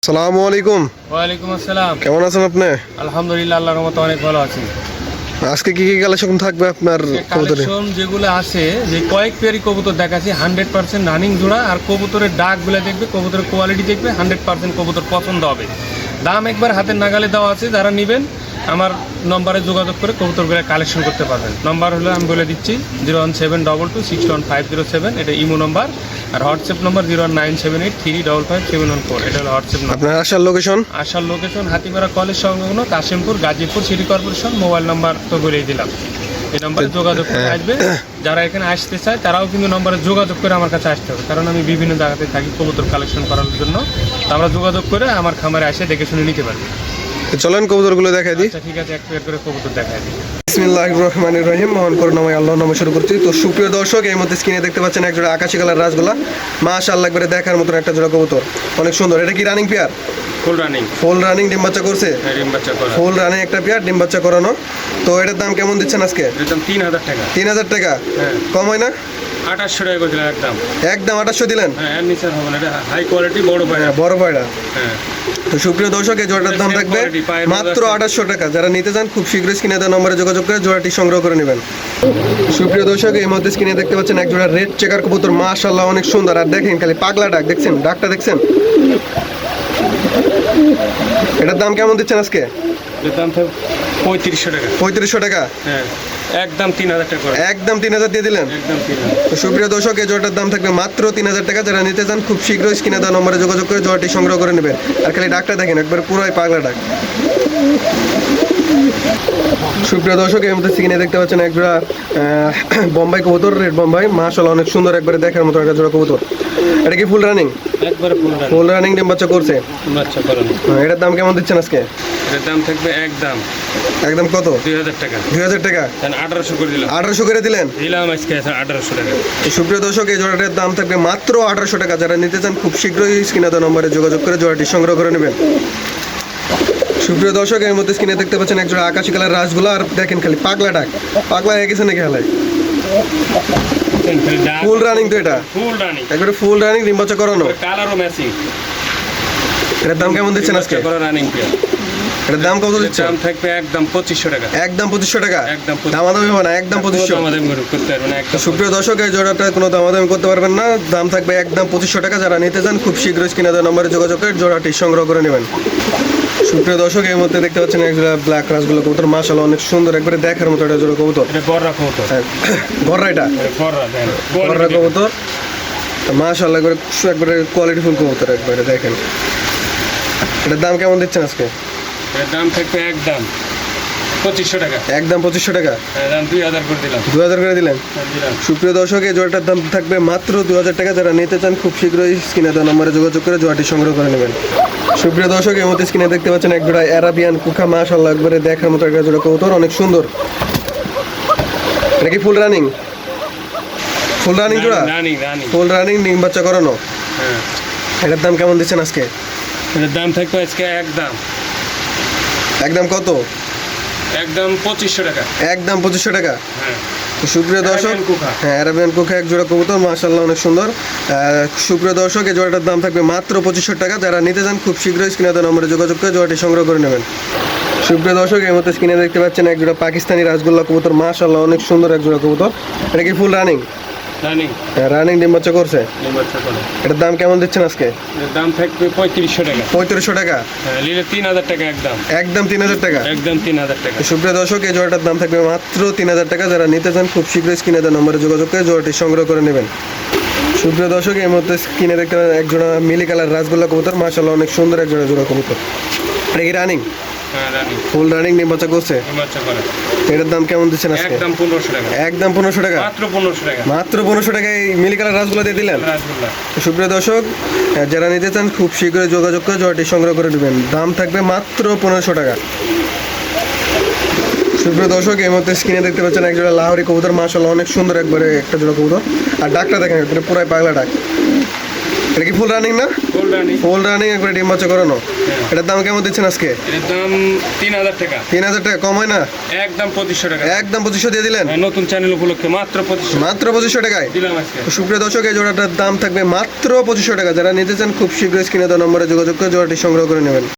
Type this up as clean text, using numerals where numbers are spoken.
আসসালামু আলাইকুম। ওয়ালাইকুম আসসালাম। কেমন আছেন আপনি? আলহামদুলিল্লাহ, আল্লাহর রহমতে অনেক ভালো আছি। আজকে কি কি কালেকশন থাকবে আপনার কবুতরে? কালেকশন যেগুলো আছে, যে কয়েক পেয়ারি কবুতর দেখাচ্ছি 100% রানিং জোড়া, আর কবুতরের ডাকগুলো দেখবে, কবুতরের কোয়ালিটি দেখবে, 100% কবুতর পছন্দ হবে। দাম একবার হাতের নাগালে দেওয়া আছে, যারা নেবেন আমার নম্বরে যোগাযোগ করে কবুতরগুলো কালেকশন করতে পারবেন। নম্বর হলো আমি বলে দিচ্ছি 01722615007, এটা ইমো নম্বর। আর হোয়াটসঅ্যাপ নম্বর 09783555714, এটা হলো হোয়াটসঅ্যাপ নম্বর। আপনার আসার লোকেশন? আসার লোকেশন হাতিপাড়া কলেজ সংলগ্ন Kashimpur, Gazipur city corporation. Mobile number তো বলেই দিলাম, এই নম্বরে যোগাযোগ করে আসবে। যারা এখানে আসতে চায় তারাও কিন্তু নম্বরে যোগাযোগ করে আমার কাছে আসতে হবে, কারণ আমি বিভিন্ন জায়গাতে থাকি কবুতর কালেকশন করার জন্য। তো আমরা যোগাযোগ করে আমার খামারে এসে দেখে শুনে নিতে পারবে। চলেন কবুতরগুলো দেখাই দিই। আচ্ছা ঠিক আছে, এক প্লেট করে কবুতর দেখাই দিই। বিসমিল্লাহির রহমানির রহিম। মহান করুণাময় আল্লাহর নামে শুরু করছি। তো সুপ্রিয় দর্শক, এই মধ্যে স্ক্রিনে দেখতে পাচ্ছেন এক জোড়া আকাশি কালার রাসগোলা। মাশাআল্লাহ, একবারে দেখার মতন একটা জোড়া কবুতর, অনেক সুন্দর। এটা কি running pair? Full running. Full running, ডিম বাচ্চা করছে? ডিম বাচ্চা করা। ফুল রানিং একটা পেয়ার, ডিম বাচ্চা করানো। তো এটার দাম কেমন দিচ্ছেন আজকে? এর দাম 3000 টাকা। 3000 টাকা? হ্যাঁ। কম হয় না? 2800 টাকা করেছিলাম একদম। একদম 2800 দিলেন? হ্যাঁ, এর নিচে হবে না, এটা হাই কোয়ালিটি বড় পায়রা। বড় পায়রা। হ্যাঁ। তো সুপ্রিয় দর্শক, এই জোড়াটার দাম থাকবে মাত্র 2800 টাকা। যারা নিতে চান খুব শীঘ্রই স্ক্রিনে দেওয়া নম্বরে যোগাযোগ করে জোড়াটি সংগ্রহ করে নেবেন। সুপ্রিয় দর্শক, এই মধ্যে স্ক্রিনে দেখতে পাচ্ছেন এক জোড়া রেড চেকার কবুতর। মাশাআল্লাহ, অনেক সুন্দর। আর দেখেন খালি পাগলা ডাক, দেখছেন ডাকটা? দেখছেন? এটার দাম কেমন দিচ্ছেন আজকে? এর দাম থাকবে 3500 টাকা। 3500 টাকা? হ্যাঁ, একদম 3000 টাকা করে। একদম 3000 দিয়ে দিলেন? একদম 3000। তো সুপ্রিয় দর্শক, এই জোড়াটার দাম থাকবে মাত্র 3000 টাকা। যারা নিতে চান খুব শীঘ্রই স্ক্রিনে দেওয়া নম্বরে যোগাযোগ করে জোড়াটি সংগ্রহ করে নেবেন। আর খালি ডাকটা দেখেন, একবার পুরোই পাগলা ডাক। সুপ্রিয় দর্শক, এই মধ্যে স্ক্রিনে দেখতে পাচ্ছেন এক জোড়া বোম্বাই কবুতর, রেড বোম্বাই। মাশাআল্লাহ, অনেক সুন্দর, একবারে দেখার মতো একটা জোড়া কবুতর। এটা কি ফুল রানিং? একবারে ফুল রানিং। ফুল রানিং, ডিম বাচ্চা করছে? বাচ্চা করানো। এটার দাম কেমন দিচ্ছেন আজকে? এর দাম থাকবে একদম একদম কত? 2000 টাকা। 2000 টাকা? 1800 করে দিলাম। 1800 করে দিলেন? দিলাম আজকে 1800 টাকা। সুপ্রিয় দর্শক, এই জোড়াটার দাম থাকবে মাত্র 1800 টাকা। যারা নিতে চান খুব শীঘ্রই স্ক্রিনে দেওয়া নম্বরে যোগাযোগ করে জোড়াটি সংগ্রহ করে নেবেন। সুপ্রিয় দর্শক, এর মধ্যে স্ক্রিনে দেখতে পাচ্ছেন একজোড়া আকাশি কালার রাসগোলা। আর দেখেন খালি পাগলা ডাক, পাগলা হয়ে গেছে নাকি হালায়? ফুল রানিং তো এটা? ফুল রানিং, একবারে ফুল রানিং, ডিম বাচ্চা করানো। কালারও ম্যাচিং। এটার দাম কেমন দিচ্ছেন আজকে? করা রানিং পেয়ার। এটার দাম কত দিচ্ছেন? দাম থাকবে একদম 2500 টাকা। একদম 2500 টাকা? একদম দামাদামি হবে না? একদম 2500? দামাদামি করতে পারবেন না একদম। সুপ্রিয় দর্শক, এই জোড়াটা কোনো দামাদামি করতে পারবেন না। দাম থাকবে একদম 2500 টাকা। যারা নিতে চান খুব শীঘ্রই স্ক্রিনে দেওয়া নম্বরে যোগাযোগ করে জোড়াটি সংগ্রহ করে নেবেন। সুপ্রিয় দর্শক, এই মধ্যে দেখতে পাচ্ছেন এক জোড়া ব্ল্যাক রাসগোলা কবুতর। মাশাআল্লাহ, অনেক সুন্দর, একবারে দেখার মতো একটা জোড়া কবুতর। এটা বড়রা কবুতর। হ্যাঁ, গররা। এটা বড়রা দেন। গররা কবুতর। মাশাআল্লাহ, একবারে কোয়ালিটিফুল কবুতর, একবারে দেখেন। এটার দাম কেমন দিচ্ছেন আজকে? এর দাম থাকবে একদম 2500 টাকা। একদম 2500 টাকা? দাম 2000 করে দিলাম। 2000 করে দিলেন? সুপ্রিয় দর্শক, এই জোড়াটার দাম থাকবে মাত্র 2000 টাকা। যারা নিতে চান খুব শীঘ্রই স্ক্রিনে দেওয়া নম্বরে যোগাযোগ করে জোড়াটি সংগ্রহ করে নেবেন। সুপ্রিয় দর্শক, এই মধ্যে স্ক্রিনে দেখতে পাচ্ছেন এক জোড়া অ্যারাবিয়ান কুখা। মাশাআল্লাহ, একবারে দেখার মতো একটা জোড়া কবুতর, অনেক সুন্দর। এটা কি ফুল রানিং? ফুল রানিং জোড়া? Running running. ফুল রানিং, ডিম বাচ্চা করানো। হ্যাঁ। এটার দাম কেমন দিচ্ছেন আজকে? এর দাম থাকবে আজকে একদম একদম কত? একদম 2500 টাকা। একদম 2500 টাকা? হ্যাঁ। সুপ্রিয় দর্শক, হ্যাঁ, অ্যারাবিয়ান কুখা এক জোড়া কবুতর। মাশাআল্লাহ, অনেক সুন্দর। সুপ্রিয় দর্শক, এই জোড়াটার দাম থাকবে মাত্র 2500 টাকা। যারা নিতে চান খুব শীঘ্রই স্ক্রিনে দেওয়া নম্বরে যোগাযোগ করে জোড়াটি সংগ্রহ করে নেবেন। সুপ্রিয় দর্শক, এই মধ্যে স্ক্রিনে দেখতে পাচ্ছেন এক জোড়া পাকিস্তানি রাসগোল্লা কবুতর। মাশাআল্লাহ, অনেক সুন্দর এক জোড়া কবুতর। এটা কি ফুল রানিং? রানিং। রানিং, ডিম বাচ্চা করছে? ডিম বাচ্চা করে। এটার দাম কেমন দিচ্ছেন আজকে? এর দাম থাকবে 3500 টাকা। 3500 টাকা? হ্যাঁ, নিলে 3000 টাকা একদম। একদম 3000 টাকা? একদম 3000 টাকা। সুপ্রিয় দর্শক, এই জোড়াটার দাম থাকবে মাত্র 3000 টাকা। যারা নিতে চান খুব শীঘ্রই স্ক্রিনে দেওয়া নম্বরে যোগাযোগ করে জোড়াটি সংগ্রহ করে নেবেন। সুপ্রিয় দর্শক, এর মধ্যে স্ক্রিনে দেখতে পাচ্ছেন এক জোড়া মিলি কালার রাসগোল্লা কবুতর। মাশাআল্লাহ, অনেক সুন্দর এক জোড়া কবুতর। এটা কি রানিং? হ্যাঁ, রানিং। ফুল রানিং, ডিম বাচ্চা করছে? ডিম বাচ্চা করে। এটার দাম কেমন দিচ্ছেন আজকে? একদম 1500 টাকা। একদম 1500 টাকা? মাত্র 1500 টাকা। মাত্র 1500 টাকায় এই মিলি কালার রাসগোল্লা দিয়ে দিলেন? রাসগোল্লা। সুপ্রিয় দর্শক, যারা নিতে চান খুব শীঘ্রই যোগাযোগ করে জোড়াটি সংগ্রহ করে নেবেন। দাম থাকবে মাত্র 1500 টাকা। সুপ্রিয় দর্শক, এই মধ্যে স্ক্রিনে দেখতে পাচ্ছেন এক জোড়া লাহোরি কবুতর। মাশাআল্লাহ, অনেক সুন্দর, একবারে একটা জোড়া কবুতর। আর ডাকটা দেখেন, একবারে পুরাই পাগলা ডাক। এটা কি ফুল রানিং না? Full running. ফুল রানিং একবার ডিম বাচ্চা করানো। এটার দাম কেমন দিচ্ছেন আজকে? এর দাম 3000 টাকা। 3000 টাকা কম হয় না? একদম 2500 টাকা। একদম 2500 দিয়ে দিলেন? হ্যাঁ, নতুন চ্যানেল উপলক্ষে মাত্র 2500 মাত্র 2500 টাকায় দিলাম আজকে। তো সুপ্রিয় দর্শক, এই জোড়াটার দাম থাকবে মাত্র 2500 টাকা। যারা নিতে চান খুব শীঘ্রই স্ক্রিনে দেওয়া নম্বরে যোগাযোগ করে জোড়াটি সংগ্রহ করে নেবেন।